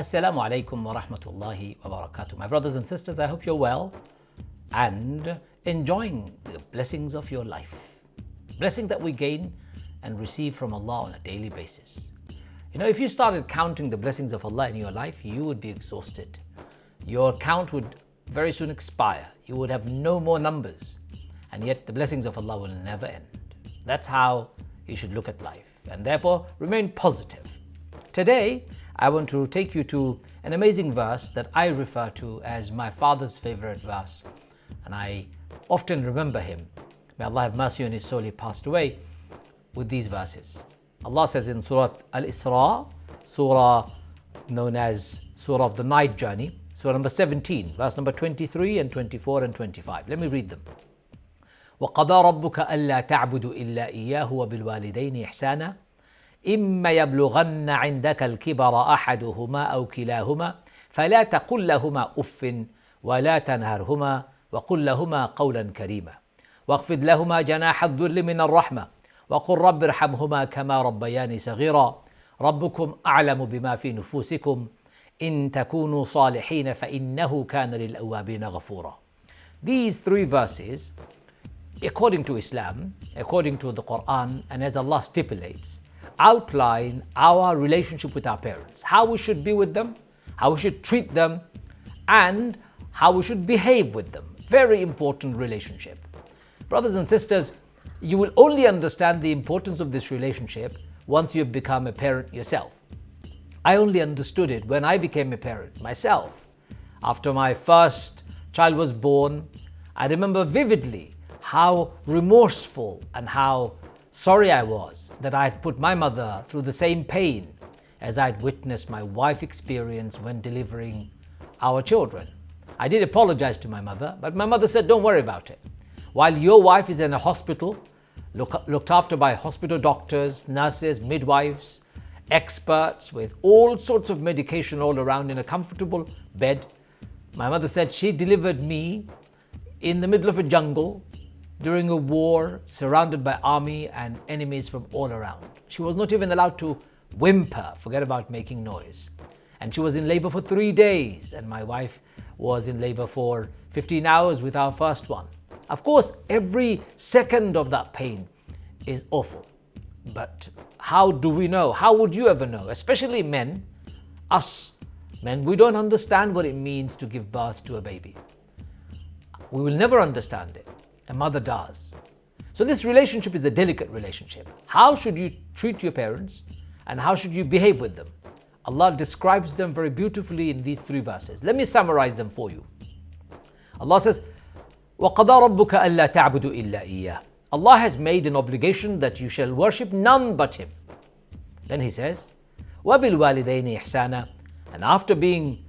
Assalamu alaikum wa rahmatullahi wa barakatuh. My brothers and sisters, I hope you're well and enjoying the blessings of your life. Blessing that we gain and receive from Allah on a daily basis. You know, if you started counting the blessings of Allah in your life, you would be exhausted. Your count would very soon expire. You would have no more numbers. And yet the blessings of Allah will never end. That's how you should look at life. And therefore, remain positive. Today, I want to take you to an amazing verse that I refer to as my father's favorite verse. And I often remember him. May Allah have mercy on his soul, he passed away with these verses. Allah says in Surah Al-Isra, surah known as Surah of the Night Journey, Surah number 17, verse number 23 and 24 and 25. Let me read them. وَقَضَى رَبُّكَ أَلَّا تَعْبُدُوا إِلَّا إِيَّاهُ وَبِالْوَالِدَيْنِ إِحْسَانًا إما يبلغن عندك الكبر أحدهما أو كلاهما فلا تقل لهما أف ولا تنهرهما وقل لهما قولا كريما واخفض لهما جناح الذل من الرحمة وقل رب ارحمهما كما ربياني صغيرا ربكم أعلم بما في نفوسكم إن تكونوا صالحين فإنه كان للأوابين غفورا. These three verses, according to Islam, according to the Quran, and as Allah stipulates, outline our relationship with our parents, how we should be with them, how we should treat them, and how we should behave with them. Very important relationship. Brothers and sisters, you will only understand the importance of this relationship once you've become a parent yourself. I only understood it when I became a parent myself. After my first child was born, I remember vividly how remorseful and how sorry I was that I had put my mother through the same pain as I'd witnessed my wife experience when delivering our children. I did apologize to my mother, but my mother said, don't worry about it. While your wife is in a hospital, looked after by hospital doctors, nurses, midwives, experts with all sorts of medication all around in a comfortable bed, my mother said she delivered me in the middle of a jungle during a war, surrounded by army and enemies from all around. She was not even allowed to whimper, forget about making noise. And she was in labor for 3 days, and my wife was in labor for 15 hours with our first one. Of course, every second of that pain is awful. But how do we know? How would you ever know? Especially men, us men, we don't understand what it means to give birth to a baby. We will never understand it. A mother does. So this relationship is a delicate relationship. How should you treat your parents and how should you behave with them? Allah describes them very beautifully in these three verses. Let me summarize them for you. Allah says, وَقَضَى رَبُّكَ أَلَّا تَعْبُدُوا إِلَّا إِيَّاهُ. Allah has made an obligation that you shall worship none but Him. Then He says, وَبِالْوَالِدَيْنِ إِحْسَانًا. And after being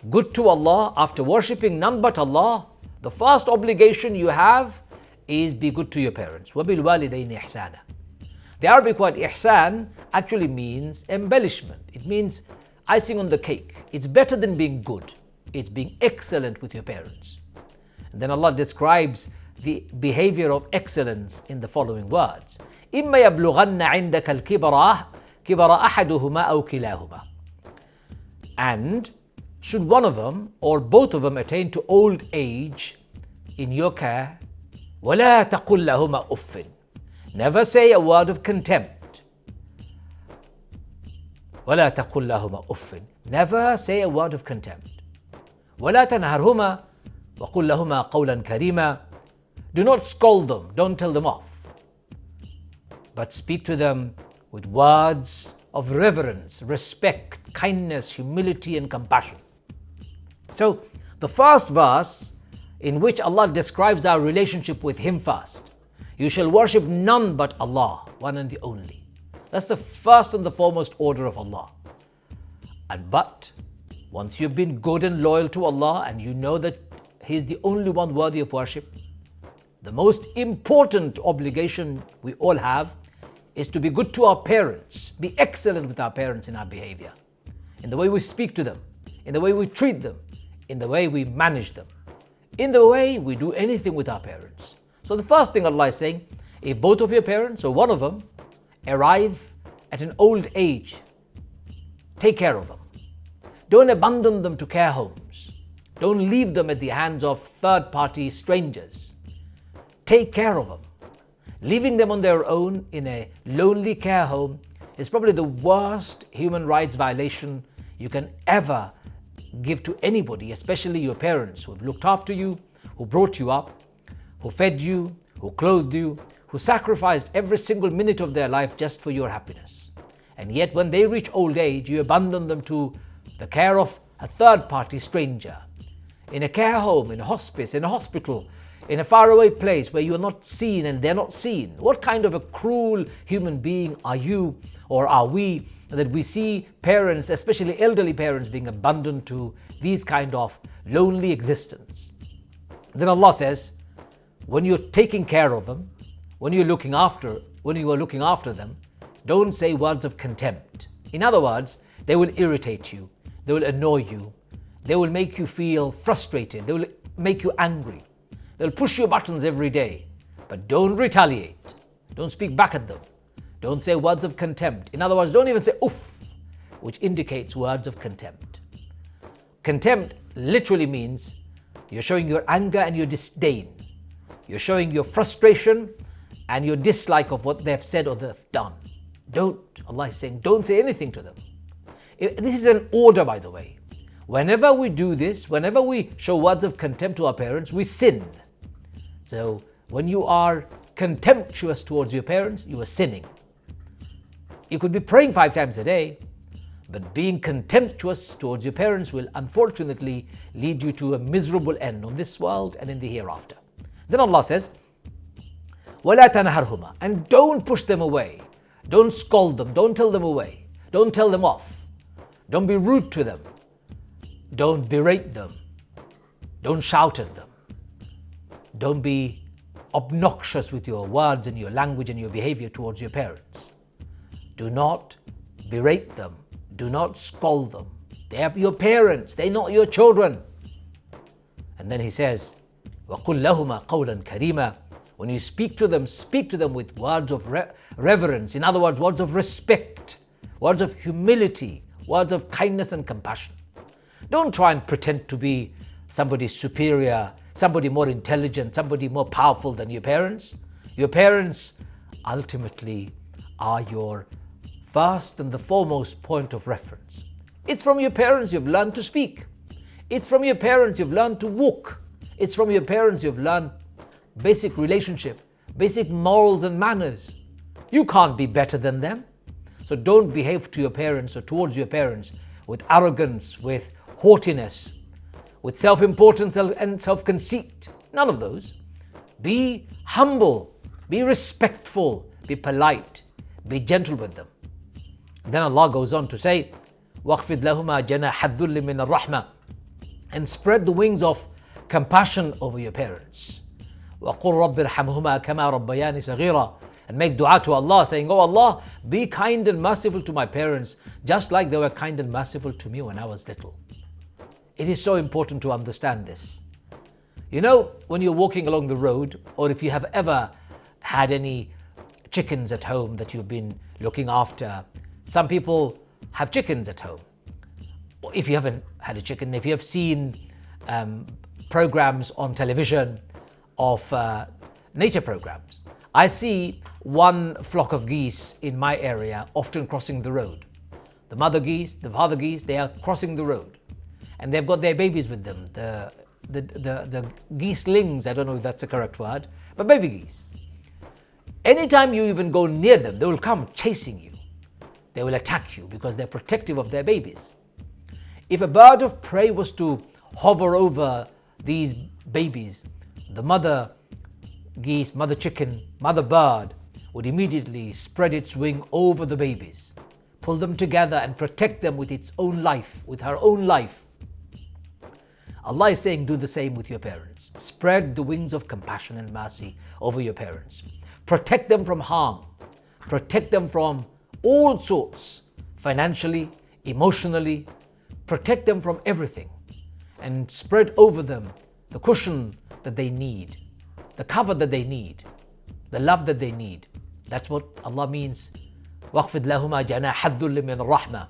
good to Allah, after worshipping none but Allah, the first obligation you have is be good to your parents. وَبِالْوَالِدَيْنِ إِحْسَانًا. The Arabic word ihsan actually means embellishment. It means icing on the cake. It's better than being good. It's being excellent with your parents. And then Allah describes the behavior of excellence in the following words. إِمَّا يَبْلُغَنَّ عِنْدَكَ الْكِبَرَ أَحَدُهُمَا أَوْ كِلَاهُمَا. And should one of them or both of them attain to old age in your care, وَلَا تَقُلْ لَهُمَا أُفٍّ. Never say a word of contempt. وَلَا تَقُلْ لَهُمَا أُفٍّ. Never say a word of contempt. وَلَا تَنْهَرْهُمَا وَقُلْ لَهُمَا قَوْلًا كَرِيمًا. Do not scold them, don't tell them off, but speak to them with words of reverence, respect, kindness, humility and compassion. So the first verse in which Allah describes our relationship with Him first. You shall worship none but Allah, one and the only. That's the first and the foremost order of Allah. But once you've been good and loyal to Allah and you know that He is the only one worthy of worship, the most important obligation we all have is to be good to our parents, be excellent with our parents in our behavior, in the way we speak to them, in the way we treat them, in the way we manage them, in the way we do anything with our parents. So the first thing Allah is saying, if both of your parents or one of them arrive at an old age, take care of them. Don't abandon them to care homes. Don't leave them at the hands of third-party strangers. Take care of them. Leaving them on their own in a lonely care home is probably the worst human rights violation you can ever give to anybody, especially your parents who have looked after you, who brought you up, who fed you, who clothed you, who sacrificed every single minute of their life just for your happiness. And yet when they reach old age, you abandon them to the care of a third-party stranger, in a care home, in a hospice, in a hospital, in a faraway place where you're not seen and they're not seen. What kind of a cruel human being are you or are we that we see parents, especially elderly parents, being abandoned to these kind of lonely existence? Then Allah says, when you're taking care of them, when you are looking after them, don't say words of contempt. In other words, they will irritate you, they will annoy you, they will make you feel frustrated, they will make you angry. They'll push your buttons every day, but don't retaliate. Don't speak back at them. Don't say words of contempt. In other words, don't even say oof, which indicates words of contempt. Contempt literally means you're showing your anger and your disdain. You're showing your frustration and your dislike of what they've said or they've done. Allah is saying, don't say anything to them. This is an order, by the way. Whenever we do this, whenever we show words of contempt to our parents, we sin. So when you are contemptuous towards your parents, you are sinning. You could be praying 5 times a day, but being contemptuous towards your parents will unfortunately lead you to a miserable end on this world and in the hereafter. Then Allah says, وَلَا تَنْهَرْهُمَا, and don't push them away. Don't scold them. Don't tell them away. Don't tell them off. Don't be rude to them. Don't berate them. Don't shout at them. Don't be obnoxious with your words and your language and your behavior towards your parents. Do not berate them. Do not scold them. They are your parents. They're not your children. And then he says, وَقُلْ لَهُمَا قَوْلًا كَرِيمًا. When you speak to them with words of reverence. In other words, words of respect, words of humility, words of kindness and compassion. Don't try and pretend to be somebody superior, somebody more intelligent, somebody more powerful than your parents. Your parents ultimately are your first and the foremost point of reference. It's from your parents you've learned to speak. It's from your parents you've learned to walk. It's from your parents you've learned basic relationship, basic morals and manners. You can't be better than them. So don't behave to your parents or towards your parents with arrogance, with haughtiness, with self-importance and self-conceit. None of those. Be humble, be respectful, be polite, be gentle with them. Then Allah goes on to say, وَاخْفِضْ لَهُمَا جَنَاحَ الذُّلِّ مِنَ الرَّحْمَةِ, and spread the wings of compassion over your parents. وَقُلْ رَبِّ ارْحَمْهُمَا كَمَا رَبَّيَانِ صَغِيرًا, and make dua to Allah saying, oh Allah, be kind and merciful to my parents just like they were kind and merciful to me when I was little. It is so important to understand this. You know, when you're walking along the road, or if you have ever had any chickens at home that you've been looking after, some people have chickens at home. If you haven't had a chicken, if you have seen programs on television of nature programs, I see one flock of geese in my area often crossing the road. The mother geese, the father geese, they are crossing the road. And they've got their babies with them, the geeselings, I don't know if that's the correct word, but baby geese. Anytime you even go near them, they will come chasing you. They will attack you because they're protective of their babies. If a bird of prey was to hover over these babies, the mother geese, mother chicken, mother bird would immediately spread its wing over the babies, pull them together and protect them with its own life, with her own life. Allah is saying, do the same with your parents. Spread the wings of compassion and mercy over your parents. Protect them from harm. Protect them from all sorts, financially, emotionally. Protect them from everything. And spread over them the cushion that they need, the cover that they need, the love that they need. That's what Allah means. وَاخْفِضْ لَهُمَا جَنَاحَ الذُّلِّ مِنَ الرَّحْمَةِ.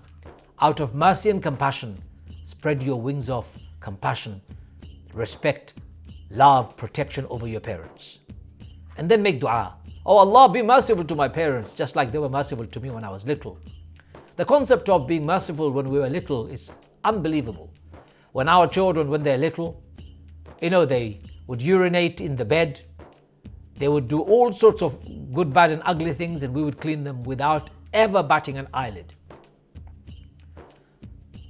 Out of mercy and compassion, Spread your wings of compassion, respect, love, protection over your parents. And then make dua. Oh Allah, be merciful to my parents, just like they were merciful to me when I was little. The concept of being merciful when we were little is unbelievable. When our children, when they're little, they would urinate in the bed. They would do all sorts of good, bad and ugly things, and we would clean them without ever batting an eyelid.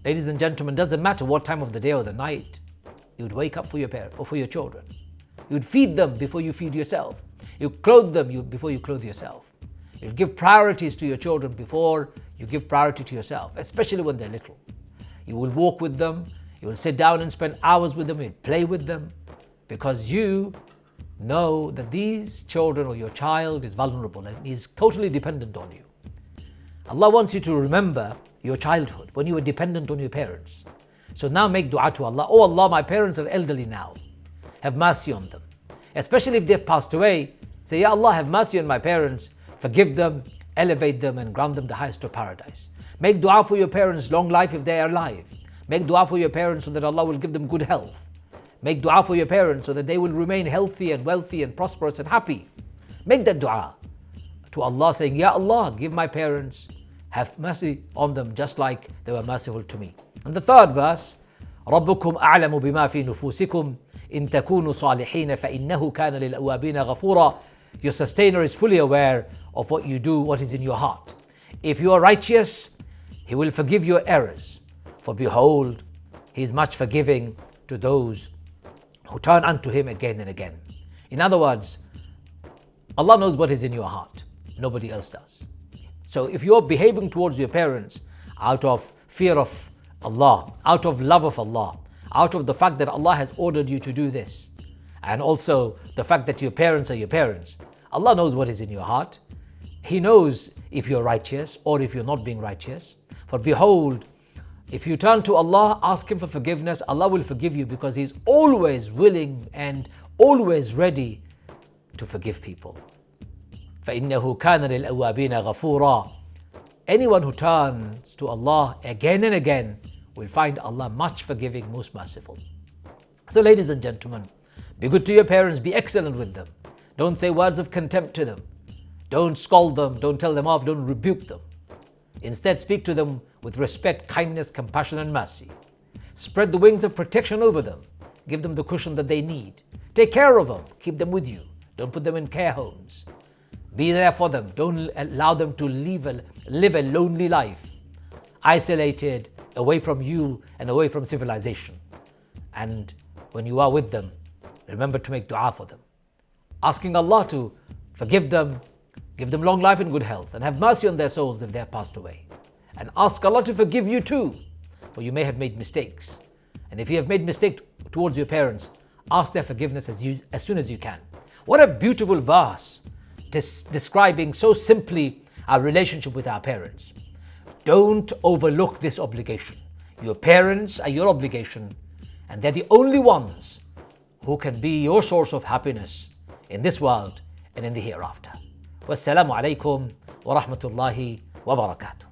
Ladies and gentlemen, doesn't matter what time of the day or the night, you would wake up for your parents or for your children. You would feed them before you feed yourself. You clothe them before you clothe yourself. You give priorities to your children before you give priority to yourself, especially when they're little. You will walk with them. You will sit down and spend hours with them. You'll play with them, because you know that these children or your child is vulnerable and is totally dependent on you. Allah wants you to remember your childhood when you were dependent on your parents. So now make dua to Allah. Oh Allah, my parents are elderly now. Have mercy on them. Especially if they've passed away, say, Ya Allah, have mercy on my parents. Forgive them, elevate them, and grant them the highest of paradise. Make dua for your parents, long life if they are alive. Make dua for your parents so that Allah will give them good health. Make dua for your parents so that they will remain healthy and wealthy and prosperous and happy. Make that dua to Allah, saying, Ya Allah, give my parents, have mercy on them just like they were merciful to me. And the third verse, رَبُّكُمْ أَعْلَمُ بِمَا فِي نُفُوسِكُمْ إِن تَكُونُوا صَالِحِينَ فَإِنَّهُ كَانَ لِلْأَوَّابِينَ غَفُورًا. Your sustainer is fully aware of what you do, what is in your heart. If you are righteous, He will forgive your errors. For behold, He is much forgiving to those who turn unto Him again and again. In other words, Allah knows what is in your heart. Nobody else does. So if you're behaving towards your parents out of fear of Allah, out of love of Allah, out of the fact that Allah has ordered you to do this, and also the fact that your parents are your parents, Allah knows what is in your heart. He knows if you're righteous or if you're not being righteous. For behold, if you turn to Allah, ask Him for forgiveness, Allah will forgive you, because He's always willing and always ready to forgive people. فَإِنَّهُ كَانَ لِلْأَوَّابِينَ غَفُورًا. Anyone who turns to Allah again and again will find Allah much forgiving, most merciful. So ladies and gentlemen, be good to your parents, be excellent with them. Don't say words of contempt to them. Don't scold them, don't tell them off, don't rebuke them. Instead, speak to them with respect, kindness, compassion and mercy. Spread the wings of protection over them. Give them the cushion that they need. Take care of them, keep them with you. Don't put them in care homes. Be there for them. Don't allow them to live a lonely life, isolated, away from you and away from civilization. And when you are with them, remember to make dua for them, asking Allah to forgive them, give them long life and good health, and have mercy on their souls if they have passed away. And ask Allah to forgive you too, for you may have made mistakes. And if you have made mistakes towards your parents, ask their forgiveness as soon as you can. What a beautiful verse, describing so simply our relationship with our parents. Don't overlook this obligation. Your parents are your obligation, and they're the only ones who can be your source of happiness in this world and in the hereafter. Wassalamu alaikum wa rahmatullahi wa barakatuh.